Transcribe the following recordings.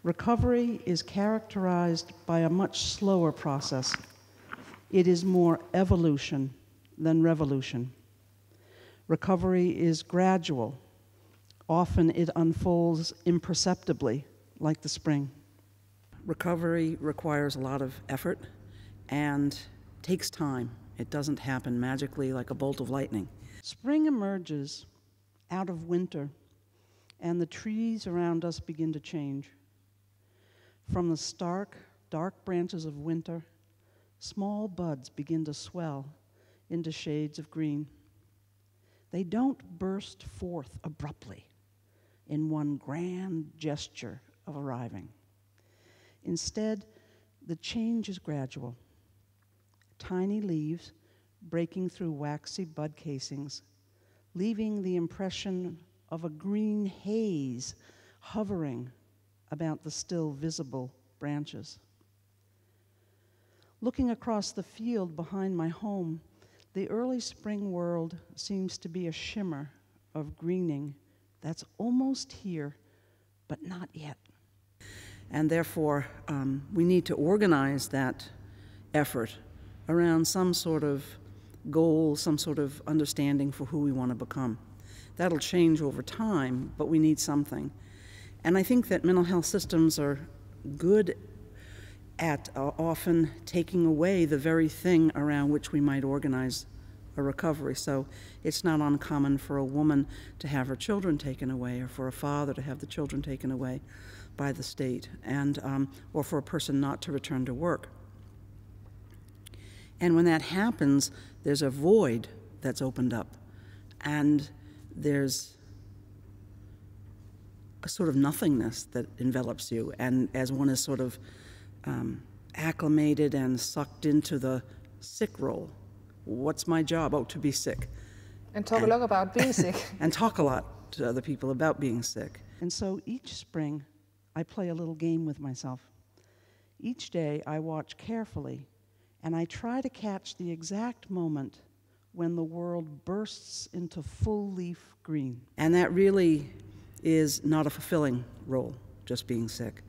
Recovery is characterized by a much slower process. It is more evolution than revolution. Recovery is gradual. Often it unfolds imperceptibly, like the spring. Recovery requires a lot of effort and takes time. It doesn't happen magically like a bolt of lightning. Spring emerges out of winter, and the trees around us begin to change. From the stark, dark branches of winter, small buds begin to swell into shades of green. They don't burst forth abruptly in one grand gesture of arriving. Instead, the change is gradual. Tiny leaves breaking through waxy bud casings, leaving the impression of a green haze hovering about the still visible branches. Looking across the field behind my home, the early spring world seems to be a shimmer of greening that's almost here, but not yet. And therefore, we need to organize that effort around some sort of goal, some sort of understanding for who we want to become. That'll change over time, but we need something. And I think that mental health systems are good at often taking away the very thing around which we might organize a recovery. So it's not uncommon for a woman to have her children taken away, or for a father to have the children taken away by the state, and or for a person not to return to work. And when that happens, there's a void that's opened up, and there's a sort of nothingness that envelops you, and as one is sort of acclimated and sucked into the sick role. What's my job? Oh, to be sick. And talk a lot about being sick. And talk a lot to other people about being sick. And so each spring, I play a little game with myself. Each day, I watch carefully, and I try to catch the exact moment when the world bursts into full leaf green. And that really is not a fulfilling role, just being sick.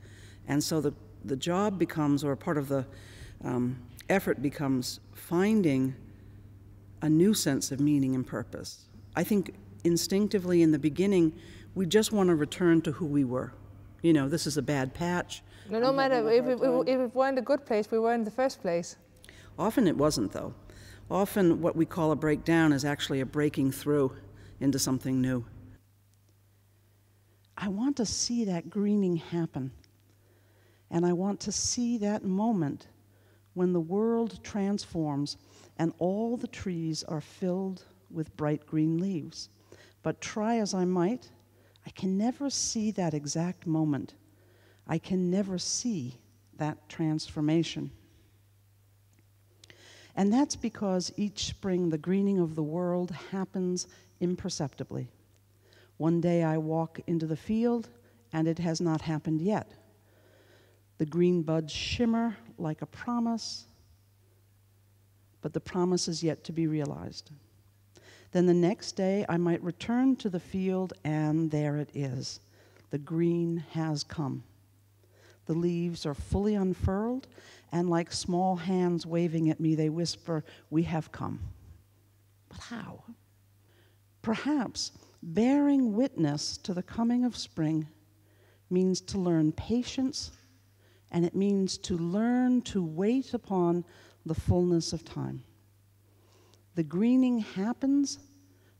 And so the job becomes, or part of the effort becomes, finding a new sense of meaning and purpose. I think instinctively in the beginning, we just want to return to who we were. You know, this is a bad patch. No matter if it weren't a good place, we were in the first place. Often it wasn't, though. Often what we call a breakdown is actually a breaking through into something new. I want to see that greening happen. And I want to see that moment when the world transforms and all the trees are filled with bright green leaves. But try as I might, I can never see that exact moment. I can never see that transformation. And that's because each spring the greening of the world happens imperceptibly. One day I walk into the field and it has not happened yet. The green buds shimmer like a promise, but the promise is yet to be realized. Then the next day I might return to the field and there it is. The green has come. The leaves are fully unfurled, and like small hands waving at me, they whisper, "We have come." But how? Perhaps bearing witness to the coming of spring means to learn patience, and it means to learn to wait upon the fullness of time. The greening happens,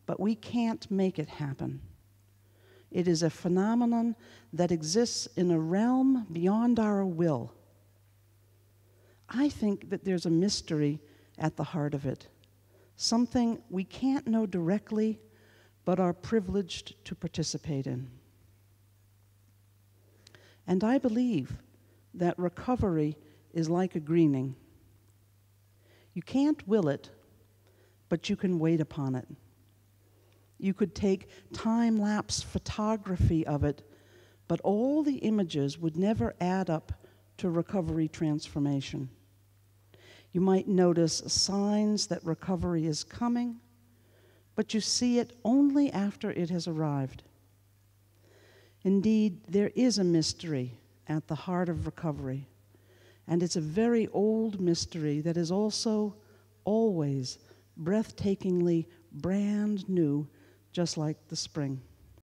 but we can't make it happen. It is a phenomenon that exists in a realm beyond our will. I think that there's a mystery at the heart of it, something we can't know directly, but are privileged to participate in. And I believe that recovery is like a greening. You can't will it, but you can wait upon it. You could take time-lapse photography of it, but all the images would never add up to recovery transformation. You might notice signs that recovery is coming, but you see it only after it has arrived. Indeed, there is a mystery at the heart of recovery. And it's a very old mystery that is also always breathtakingly brand new, just like the spring.